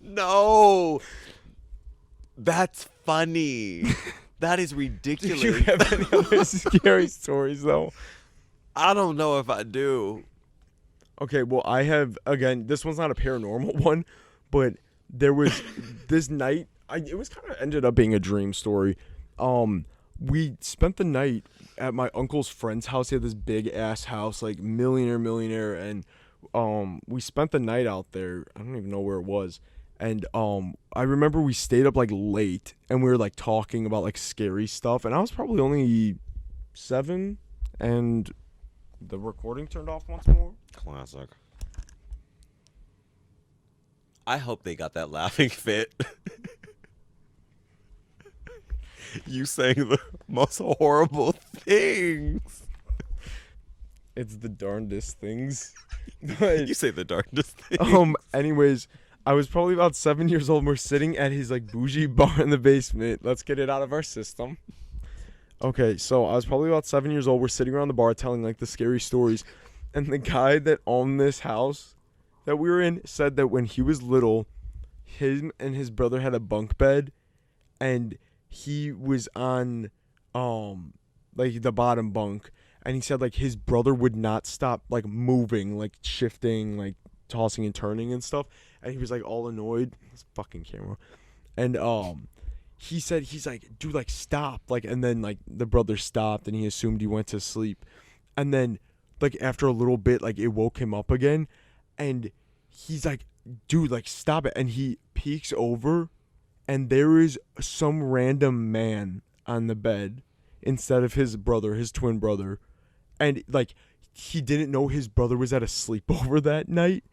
No. That's funny. That is ridiculous. Do you have any other scary stories though? I don't know if I do. Okay, well, I have, again, this one's not a paranormal one, but there was this night, it was kind of ended up being a dream story. we spent the night at my uncle's friend's house. He had this big ass house, like millionaire, and we spent the night out there. I don't even know where it was. And I remember we stayed up like late and we were like talking about like scary stuff, and I was probably only 7, and the recording turned off once more. Classic. I hope they got that laughing fit. You saying the most horrible things. It's the darndest things. But, You say the darndest things. anyways, I was probably about 7 years old and we're sitting at his like bougie bar in the basement. Let's get it out of our system. Okay, so I was probably about 7 years old. We're sitting around the bar telling like the scary stories. And the guy that owned this house that we were in said that when he was little, him and his brother had a bunk bed, and he was on like the bottom bunk, and he said like his brother would not stop like moving, like shifting, like tossing and turning and stuff, and he was like all annoyed. This fucking camera. And he said, he's like, dude, like stop, like, and then like the brother stopped and he assumed he went to sleep, and then like after a little bit like it woke him up again, and he's like, dude, like stop it, and he peeks over and there is some random man on the bed instead of his brother, his twin brother. And like he didn't know his brother was at a sleepover that night,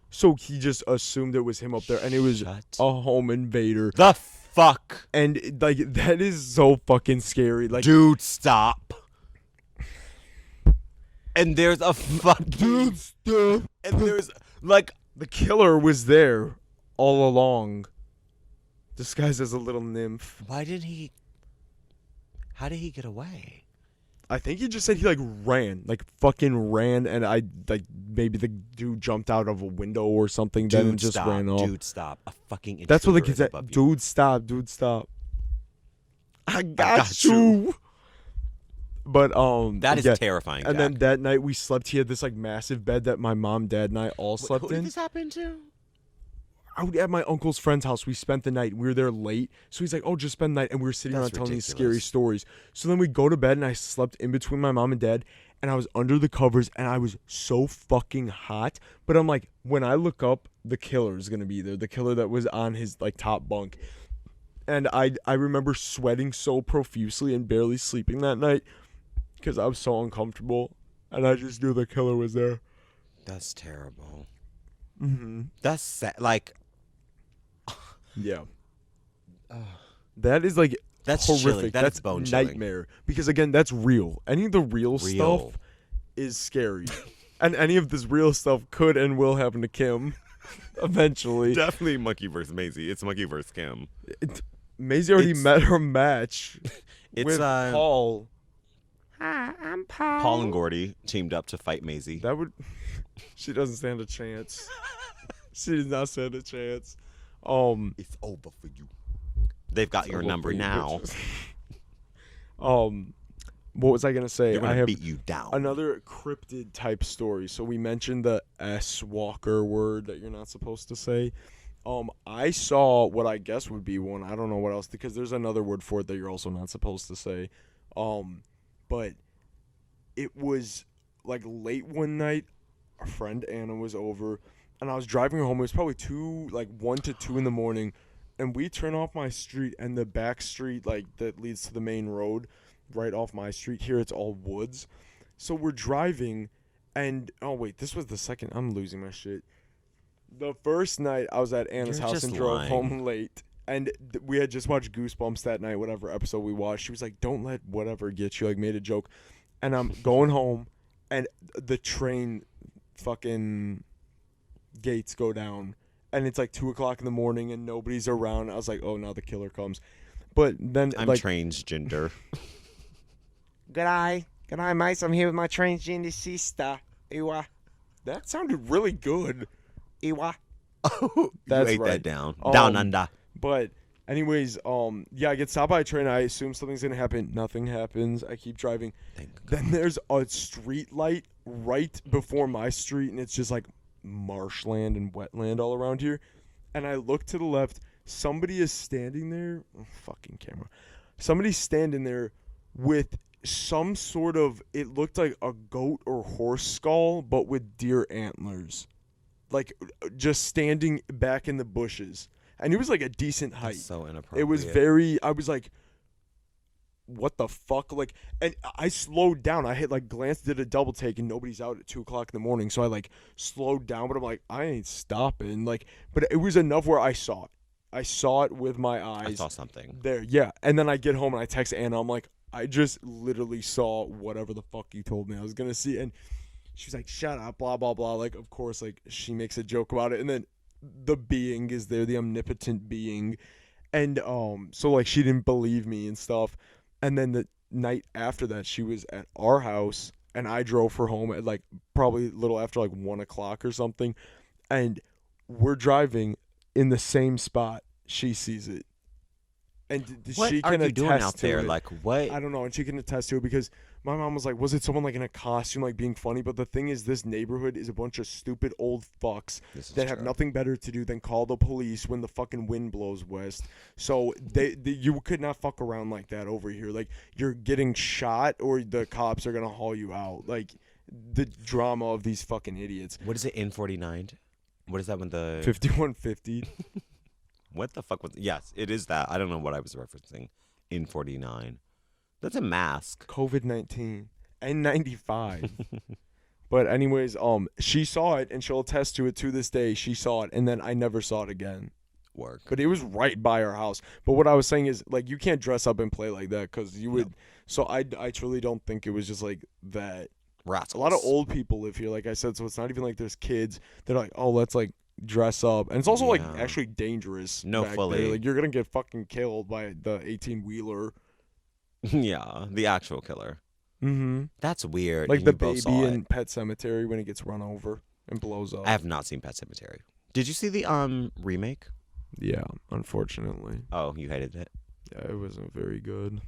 so he just assumed it was him up there, and it was a home invader. The fuck? And like that is so fucking scary. Like, dude, stop. And there's a fucking dude, stop. And there's like the killer was there all along, disguised as a little nymph. How did he get away? I think he just said he like ran, like fucking ran, and I like maybe the dude jumped out of a window or something, Dude, then and just stop. ran off. Dude, stop. A fucking That's what the intruder kid is said. above you. Dude, stop. Dude, stop. I got got you. you. But That is yeah. terrifying. And Jack. then that night we slept. He had this like massive bed that my mom, dad, and I all slept who did in. this happen to? I would at my uncle's friend's house. We spent the night. We were there late, so he's like, "Oh, just spend the night." And we were sitting around That's telling these scary ridiculous. stories. So then we go to bed, and I slept in between my mom and dad, and I was under the covers, and I was so fucking hot. But I'm like, when I look up, the killer is gonna be there. The killer that was on his like top bunk, and I remember sweating so profusely and barely sleeping that night because I was so uncomfortable, and I just knew the killer was there. That's terrible. Mm-hmm. That's sad. Like, Yeah. That is like that's horrific. chilling. That's bone chilling. nightmare. Because again, that's real. Any of the real stuff is scary. And any of this real stuff could and will happen to Kim eventually. Definitely Monkey versus Maisie. It's Monkey versus Kim. Maisie already It's- met her match It's with Paul. Hi, I'm Paul. Paul and Gordy teamed up to fight Maisie. That would she doesn't stand a chance. She does not stand a chance. It's over for you. They've got your over number for you, now. bitches. What was I gonna say? They're I gonna have beat you down. another cryptid type story. So we mentioned the S Walker word that you're not supposed to say. I saw what I guess would be one. I don't know what else, because there's another word for it that you're also not supposed to say. But it was like late one night. Our friend Anna was over, and I was driving her home. It was probably 1 to 2 in the morning, and we turn off my street, and the back street like that leads to the main road, right off my street here, it's all woods. So we're driving, and oh wait, this was the second. I'm losing my shit. The first night I was at Anna's You're house just and drove lying. home late, and we had just watched Goosebumps that night, whatever episode we watched. She was like, "Don't let whatever get you," like made a joke, and I'm going home, and the train fucking gates go down, and it's like 2:00 in the morning, and nobody's around. I was like, "Oh, now the killer comes," but then I'm like transgender. G'day, mates. I'm here with my transgender sister. Ewa, that sounded really good. Ewa. You That's ate right. that down. Down under. But anyways, yeah, I get stopped by a train. I assume something's gonna happen. Nothing happens. I keep driving. Thank Then there's a street light right before my street, and it's just like marshland and wetland all around here. And I look to the left. Somebody is standing there. Oh, fucking camera. somebody's standing there with some sort of, it looked like a goat or horse skull, but with deer antlers. Like, just standing back in the bushes. And it was like a decent height. That's so inappropriate. It was I was like, what the fuck? Like, and I slowed down. I hit like glanced, did a double take, and nobody's out at 2:00 in the morning. So I like slowed down, but I'm like, I ain't stopping. Like, but it was enough where I saw it. I saw it with my eyes. I saw something. There, yeah. And then I get home and I text Anna. I'm like, I just literally saw whatever the fuck you told me I was gonna see. And she's like, shut up, blah, blah, blah. Like, of course, like, she makes a joke about it. And then the being is there, the omnipotent being. And so, like, she didn't believe me and stuff. And then the night after that, she was at our house, and I drove her home at, like, probably a little after, like, 1 o'clock or something. And we're driving in the same spot. She sees it. And What she are can you doing attest out to there? it. Like, what? I don't know, and she can attest to it because my mom was like, was it someone like in a costume, like being funny? But the thing is, this neighborhood is a bunch of stupid old fucks This is that have true. nothing better to do than call the police when the fucking wind blows west. So you could not fuck around like that over here. Like, you're getting shot or the cops are gonna haul you out. Like, the drama of these fucking idiots. What is it, in 49? What is that when the... 5150. What the fuck was... Yes, it is that. I don't know what I was referencing. In 49. That's a mask. COVID-19 N95. But anyways, she saw it and she'll attest to it to this day. She saw it and then I never saw it again. Work. But it was right by our house. But what I was saying is, like, you can't dress up and play like that because you would. No. So I truly don't think it was just like that. Rats. A lot of old people live here, like I said. So it's not even like there's kids. They're like, oh, let's like dress up, and it's also like Yeah. actually dangerous. No, back fully. there. Like, you're gonna get fucking killed by the 18-wheeler. Yeah, the actual killer. Mm-hmm. That's weird. Like and the you both baby saw in it. Pet Cemetery when it gets run over and blows up. I have not seen Pet Cemetery. Did you see the remake? Yeah, unfortunately. Oh, you hated it. Yeah, it wasn't very good.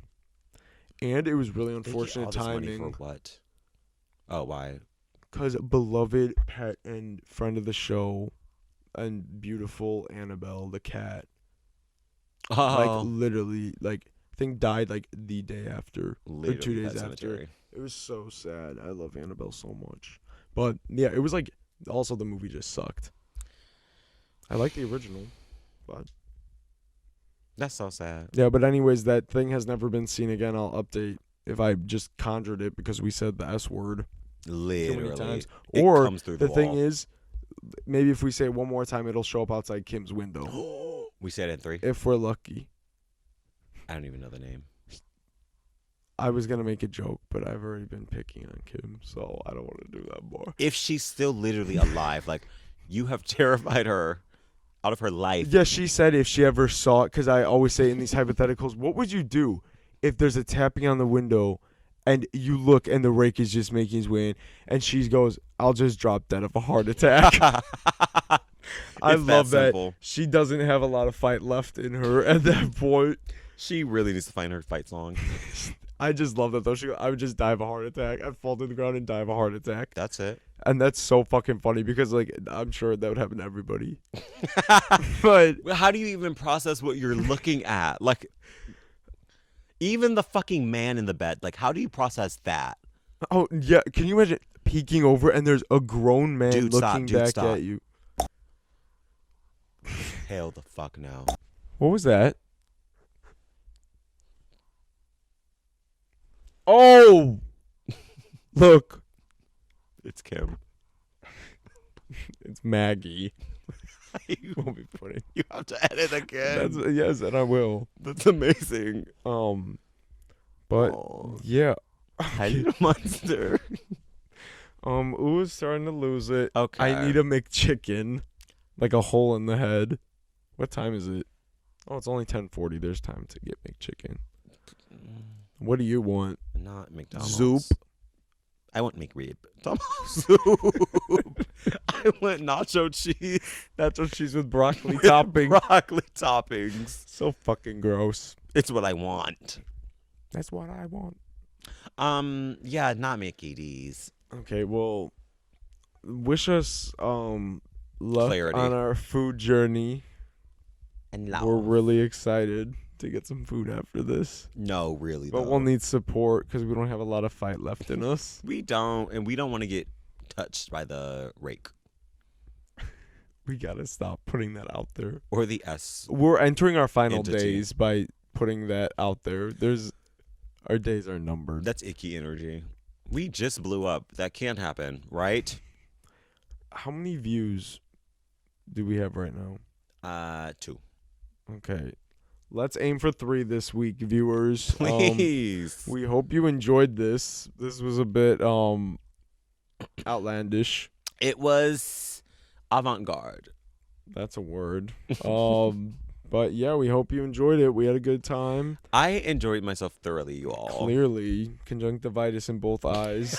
And it was really They get unfortunate all this money timing. for what? Oh, why? Because beloved pet and friend of the show and beautiful Annabelle, the cat, like literally, like, I think died like the day after, or 2 days Pet after. Sematary. It was so sad. I love Annabelle so much. But yeah, it was like, also the movie just sucked. I like the original, but That's so sad. yeah, but anyways, that thing has never been seen again. I'll update if I just conjured it because we said the S word Literally. too many times. It Or comes through the the thing wall. is, maybe if we say it one more time, it'll show up outside Kim's window. We said it in 3. If we're lucky. I don't even know the name. I was going to make a joke, but I've already been picking on Kim, so I don't want to do that more. If she's still literally alive, like, you have terrified her out of her life. Yeah, she said if she ever saw it, because I always say in these hypotheticals, what would you do if there's a tapping on the window and you look and the rake is just making his way in, and she goes, I'll just drop dead of a heart attack. I It's love that. simple. She doesn't have a lot of fight left in her at that point. She really needs to find her fight song. I just love that though. I would just die of a heart attack. I'd fall to the ground and die of a heart attack. That's it. And that's so fucking funny because, like, I'm sure that would happen to everybody. But How do you even process what you're looking at? Like, even the fucking man in the bed. Like, how do you process that? oh yeah, can you imagine peeking over and there's a grown man Dude, stop, looking dude, back stop. at you? Hell the fuck no. What was that? Oh, look, It's Kim. it's Maggie. you We'll be putting. have to edit again. That's, yes, and I will. That's amazing. But Oh. yeah. Tiny monster. Ooh's starting to lose it. Okay. I need a McChicken, like a hole in the head. What time is it? Oh, it's only 10:40. There's time to get McChicken. What do you want? Not McDonald's. Zoop. I want McRib. Soup. I want nacho cheese. That's what she's with broccoli with topping. Broccoli toppings. So fucking gross. It's what I want. That's what I want. Yeah, not Mickey D's. Okay, well, wish us luck Clarity. on our food journey. And We're really excited to get some food after this. No, really. But though. we'll need support because we don't have a lot of fight left in us. We don't, and we don't want to get touched by the rake We gotta stop putting that out there. or the S. We're entering our final Entity. days by putting that out there. Our days are numbered. That's icky energy. We just blew up. That can't happen, right? How many views do we have right now? 2. Okay. Let's aim for 3 this week, viewers. Please. We hope you enjoyed this. This was a bit outlandish. It was avant-garde. That's a word. But yeah, we hope you enjoyed it. We had a good time. I enjoyed myself thoroughly, you all. Clearly, conjunctivitis in both eyes.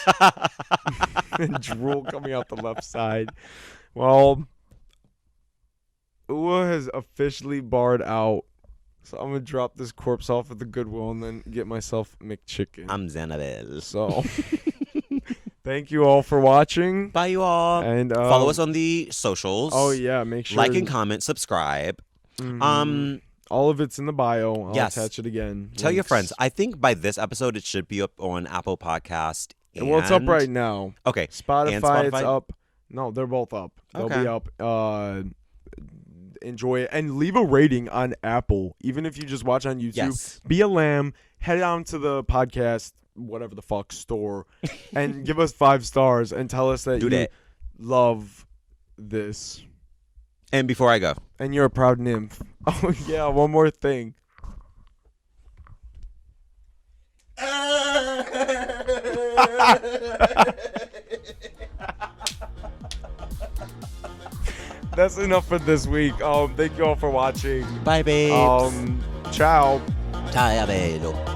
And drool coming out the left side. Well, Ua has officially barred out. So I'm going to drop this corpse off at the Goodwill and then get myself McChicken. I'm Xanabel. So, thank you all for watching. Bye, you all. And follow us on the socials. Oh, yeah. Make sure. Like and comment, subscribe. All of it's in the bio. I'll Yes. attach it again. Tell your Links. friends. I think by this episode, it should be up on Apple Podcast. And well, it's up right now. Okay. Spotify, And it's Spotify? up. No, they're both up. They'll Okay. be up. Enjoy it. And leave a rating on Apple. Even if you just watch on YouTube. Yes. Be a lamb. Head on to the podcast, whatever the fuck, store. And give us 5 stars. And tell us that Do you that. love this. And before I go. And you're a proud nymph. Oh, yeah. One more thing. That's enough for this week. Thank you all for watching. Bye, babes. Ciao. Ciao, bello.